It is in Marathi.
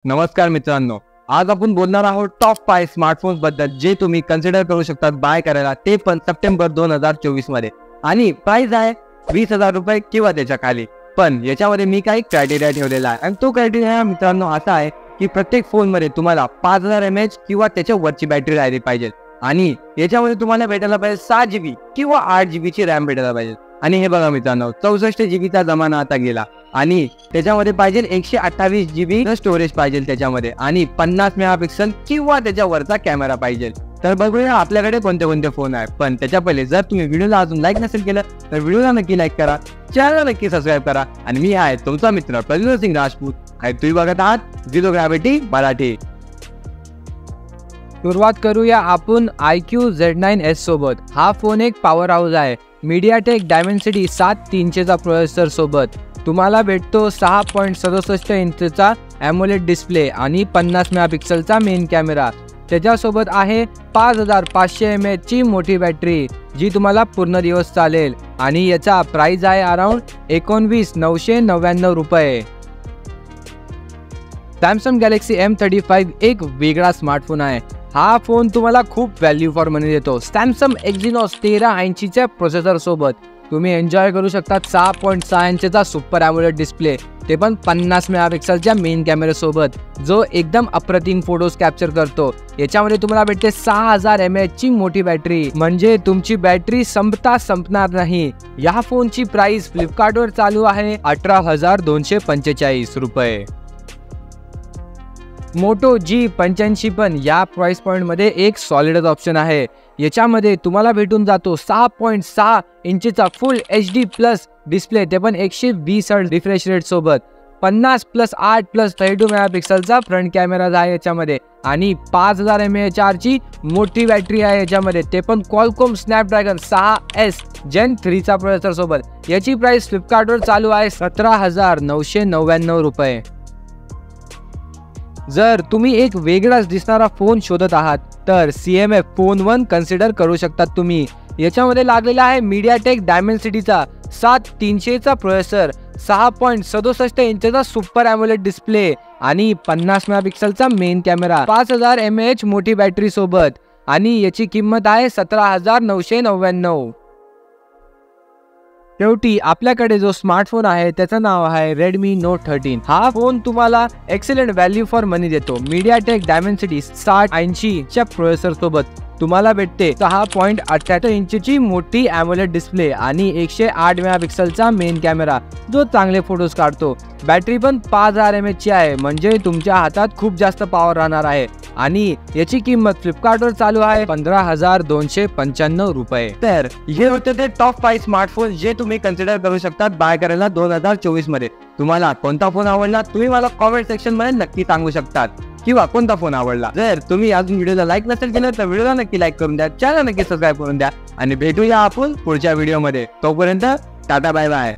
नमस्कार मित्रांनो, आज आपण बोलणार आहोत टॉप 5 स्मार्टफोन्स बद्दल जे तुम्ही कन्सिडर करू शकता बाय करायला, ते पण सप्टेंबर 2024 मध्ये. आणि प्राइस आहे 20,000 रुपये किंवा त्याच्या खाली. पण याच्यामध्ये मी काही क्रायटेरिया ठेवलेला आहे आणि तो क्रायटेरिया मित्रांनो असा आहे की प्रत्येक फोनमध्ये तुम्हाला 5000 mAh किंवा त्याच्या वरची बॅटरी राहिली पाहिजे आणि याच्यामध्ये तुम्हाला भेटायला पाहिजे 6 GB किंवा 8 GB ची रॅम भेटायला पाहिजे. आणि हे बघा मित्रांनो, 64 GB चा जमाना आता गेला आणि त्याच्यामध्ये पाहिजे 128 GB स्टोरेज पाहिजे त्याच्यामध्ये आणि 50 मेगापिक्सल किंवा त्याच्यावरचा कॅमेरा पाहिजे. तर बघूया आपल्याकडे कोणते कोणते फोन आहेत. पण त्याच्या पहिले जर तुम्ही व्हिडिओला अजून लाईक नसेल केलं तर व्हिडिओला नक्की लाईक करा, चॅनलला नक्की सबस्क्राईब करा. आणि मी आहे तुमचा मित्र प्रज्वल सिंग राजपूत आणि तुम्ही बघत आहात झिरो ग्रॅव्हिटी मराठी. सुरुवात करूया आपण iQOO Z9s सोबत. हा फोन एक पॉवर हाऊस आहे. मीडियाटेक डायमेन्सिटी 7300 चा प्रोसेसर सोबत तुम्हाला भेटतो 6.67 इंचचा AMOLED डिस्प्ले आणि 50 मेगापिक्सलचा मेन कॅमेरा. त्याच्यासोबत आहे 5500 mAh ची मोठी बॅटरी जी तुम्हाला पूर्ण दिवस चालेल आणि याचा प्राइस आहे अराउंड 19,999 रुपये. सॅमसंग गॅलेक्सी M35 एक वेगळा स्मार्टफोन आहे. हा फोन तुम्हाला खूप व्हॅल्यू फॉर मनी देतो. सॅमसंग एक्झिनोस 1380 च्या प्रोसेसर सोबत तुम्ही एन्जॉय करू शकता 6.6 इंचचा सुपर AMOLED डिस्प्ले, ते पण 50 मेगापिक्सलच्या मेन कॅमेरा सोबत जो एकदम अप्रतिम फोटोज कॅप्चर करतो. याच्यामध्ये तुम्हाला भेटते 6000 mAh ची मोठी बॅटरी, म्हणजे तुमची बॅटरी संपणार नाही. या फोनची प्राइस फ्लिपकार्टवर चालू आहे 18,245 रुपये. मोटो G85 पण या प्राइस पॉइंट मध्ये एक सॉलिडच ऑप्शन आहे. याच्यामध्ये तुम्हाला भेटून जातो 6.6 इंचचा फुल HD प्लस डिस्प्ले, ते पण 120 हर्ट्झ रिफ्रेश रेट सोबत 50+8+32 मेगापिक्सलचा फ्रंट कॅमेरा आहे याच्यामध्ये आणि 5000 mAh ची मोठी बॅटरी आहे याच्यामध्ये, ते पण क्वालकॉम स्नॅपड्रॅगन 6S Gen 3 चा प्रोसेसर सोबत. याची प्राइस फ्लिपकार्टवर चालू आहे 17,999 रुपये. जर तुम्ही एक वेगळाच दिसणारा फोन शोधत आहात तर CMF फोन 1 कन्सिडर करू शकतात तुम्ही. याच्यामध्ये लागलेला आहे मीडियाटेक डायमेन्सिटीचा 7300 चा प्रोसेसर, 6.67 इंचचा सुपर AMOLED डिस्प्ले आणि 50 मेगापिक्सलचा मेन कॅमेरा, 5000 mAh मोठी बॅटरी सोबत आणि याची किंमत आहे 17,999. शेवटी आपल्याकडे जो स्मार्टफोन आहे त्याचं नाव आहे Redmi Note 13. हा फोन तुम्हाला एक्सलेंट व्हॅल्यू फॉर मनी देतो. मीडियाटेक डायमेन्सिटी 6080 च्या प्रोसेसर सोबत तुम्हाला भेटते 6.88 इंचची मोठी AMOLED डिस्प्ले आणि 108 मेगापिक्सलचा मेन कॅमेरा जो चांगले फोटोज काढतो. बॅटरी पण 5000 mAh ची आहे, म्हणजे तुमच्या हातात खूप जास्त पॉवर राहणार आहे आणि याची किंमत फ्लिपकार्टवर चालू आहे 15,295 रुपये. तर हे होते ते टॉप 5 स्मार्टफोन जे तुम्ही कन्सिडर करू शकता बाय करायला 2024 मध्ये. तुम्हाला कोणता फोन आवडला तुम्ही मला कॉमेंट सेक्शन मध्ये नक्की सांगू शकतात किंवा कोणता फोन आवडला. जर तुम्ही अजून व्हिडिओला लाईक नसेल केलं तर व्हिडिओला नक्की लाईक करून द्या, चॅनल नक्की सबस्क्राईब करून द्या आणि भेटूया आपण पुढच्या व्हिडिओमध्ये. तोपर्यंत टाटा बाय बाय.